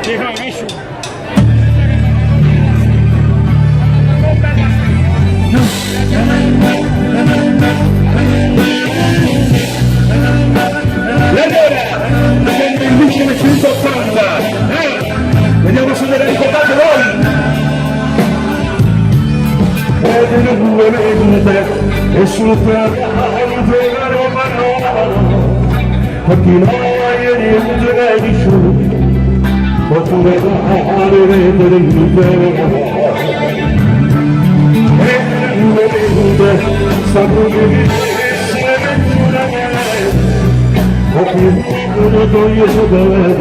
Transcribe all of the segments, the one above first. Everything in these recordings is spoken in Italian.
Nel 1980, vediamo se ve la ricordate voi. Ed le due mente e sul piano la roba nuova, perché non hai niente da dire, ma tu ne dare vedere il vero. E le due mente stanno non voglio sapere,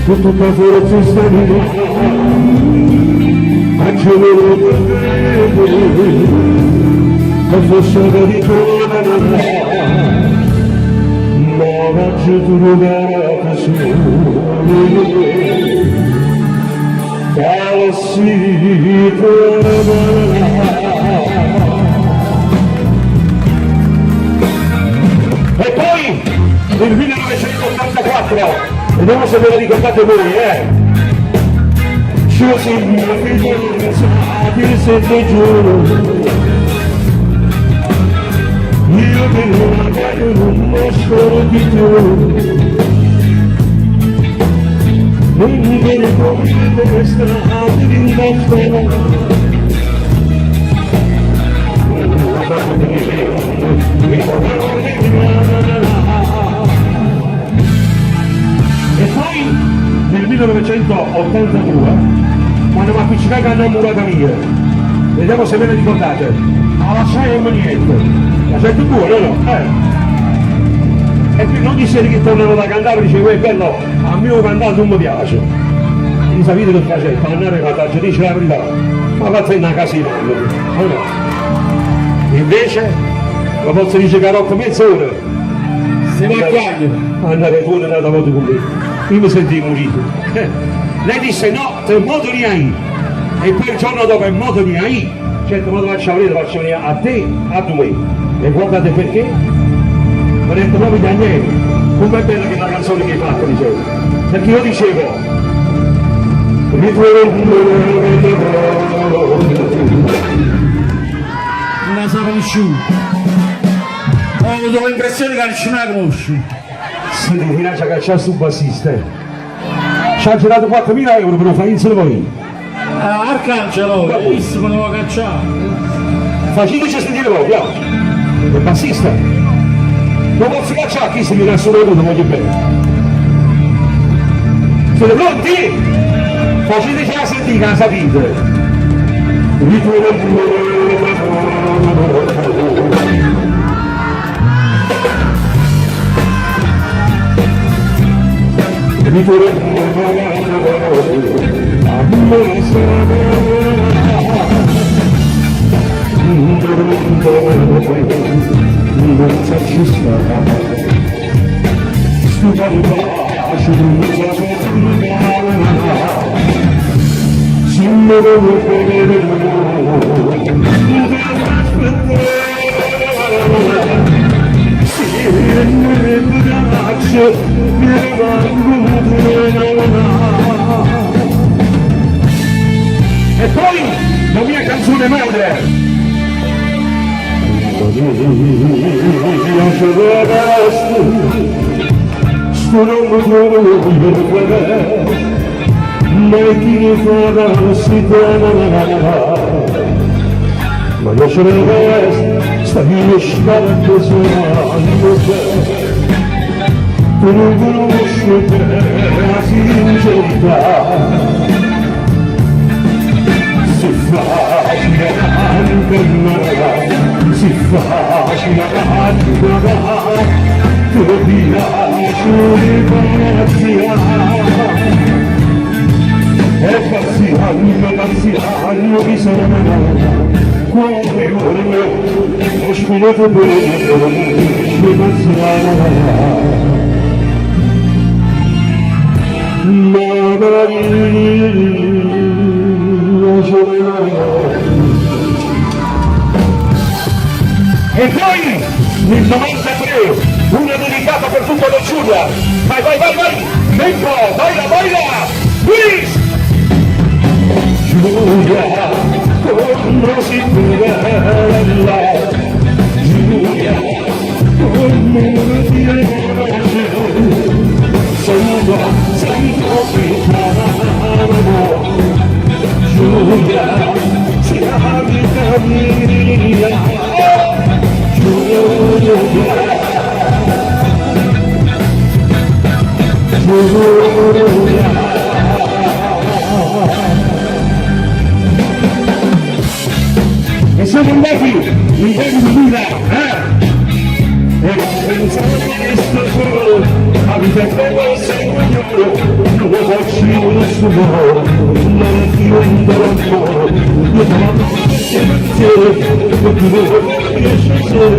con tutta forza stanno, accelerò per vedere, la forza di tornare, ma oggi tu non era così. E poi nel 1984, vediamo se ve la ricordate voi, Scusi, mio figlio, se ti giuro, io che non solo di te. Non mi viene come strade in mezzo. E poi nel 1982 quando mi appiccicai che innamorata mia, vediamo se ve ne ricordate, alla sai non niente, la sento buona no? E qui non disse che tornano da cantare, dicevo, bello, a me cantare non mi piace. Non sapete che faceva, andare a cantare, dice la verità, ma va a una casina, no? Invece, la posso dire carocco mezz'ora, se ne acquaglio, andare fuori da volta con me, io mi sentivo morito. Lei disse no, te modo di hai, e poi il giorno dopo il modo di hai, certo modo faccio venire a te, a due, e guardate perché? Mi ha detto proprio Daniele, com'è bella che la canzone che hai fatto, dicevo. Perché io dicevo, non la sa conosciuto. Ho avuto l'impressione che non la conosci. sì, ti finanzia cacciare sul bassista. Ci ha girato 4.000 euro per lo fare insieme voi. Arcangelo, hai visto come lo cacciare? Faceteci sentire voi, andiamo. Il bassista. Non posso cacciare chi se mi dà solo uno, voglio bene. Siete pronti? Faceteci la sentire, la sapete. Non ci sta, stupendo bacio di un bacio se non lo vedere se mi abbraccio mi e poi la mia canzone madre. Ma io ce ne stai sciando suonando tu non conosci la sincerità si facile anche si facile anche tu ti lasci grazia e passi mi sono come vorrei ho spinato bene mi passiamo E poi nel 93 una dedicata per tutta la Giulia. Vai, vai, vai, vai! Tempo! Baila, baila! Please! Giulia, come si bella, Giulia, come ti conosce, sento che t'amo, Giulia, siamo vita mia, Giulia, Giulia. E siamo andati in tempo di vita, e pensavo che questo solo avete fatto il Signore, non lo faccio nessuno, non ti renderò ancora, io sono pensiero, e ti devo piacere,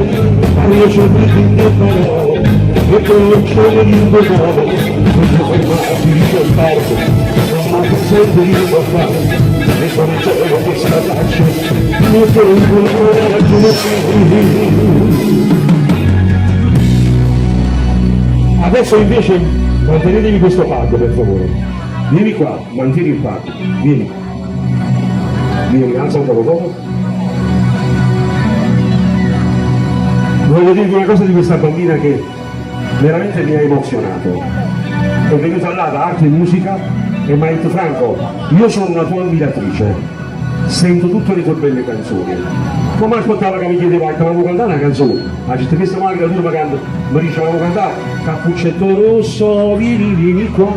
ma io c'ho più di farò, e poi non c'è niente nuovo, non ti fai mai di ricercarti, non mi sento di fare. E sono cielo che straccia, mi tengo ragione. Adesso invece mantenetevi questo patto, per favore. Vieni qua, mantieni il patto, vieni. Vieni, alza un poco. Voglio dirvi una cosa di questa bambina che veramente mi ha emozionato. È venuta là da arte e musica e mi ha detto: Franco, io sono una tua ammiratrice, sento tutte le tue belle canzoni. Come ascoltava che mi chiedeva, volevamo cantare una canzone? Ma c'è questa una creatura che mi dice, volevamo cantare Cappuccetto Rosso, vieni qua.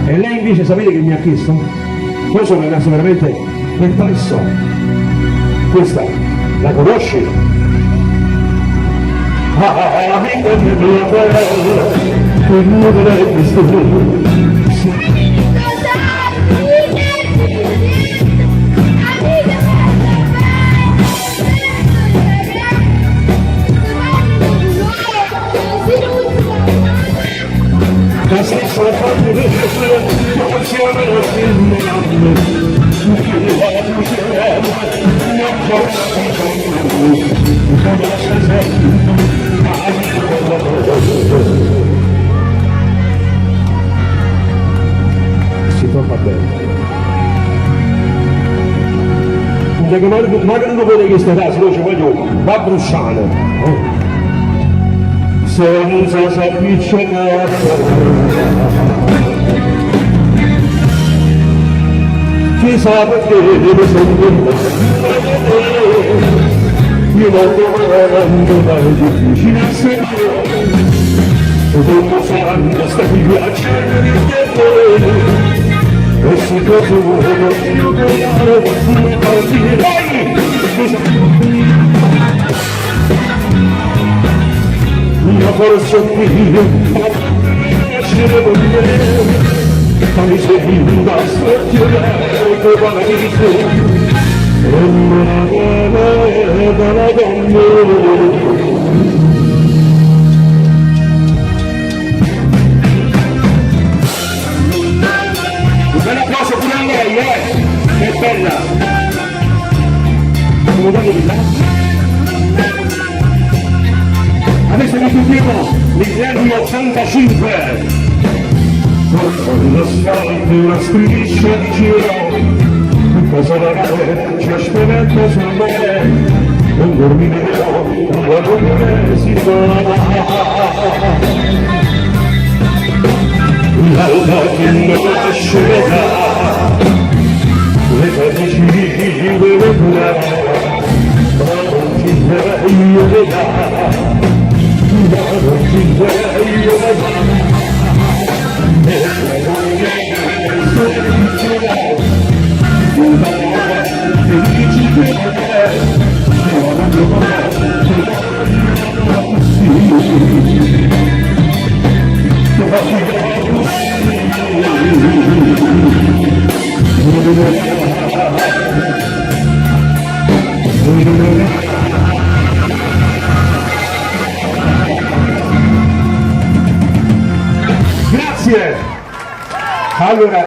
E lei invece sapete che mi ha chiesto? Poi sono rimasto veramente perplesso. Questa, la conosci? Amica mia bella, che non l'hai visto. La stessa parte del non siamo si trova bene. Magari non vuole che stia là, se no ci voglio, va a Brusciano. Senza s'avvicinare, chissà perché deve sentire, io non domando mai difficile a sentire, e dopo sanno stai piacendo di te. E se cosa vuoi, io voglio come partire. Una forza qui, ma piacere con me, fammi seguire da sfortunare che va di te. E me ne dalla donna. Che bella! Come dato di là? Adesso ricordiamo gli anni 85! Con l'asfalto una striscia di giro, cosa da fare, ci aspetta sul mare, un dormire, una donna si fa. L'alba che non nascerà, le farmacie dove curare, ma non ci sei vedrà, ma non ci sei vedrà, e se non felicerà, una felicità, Grazie! Allora,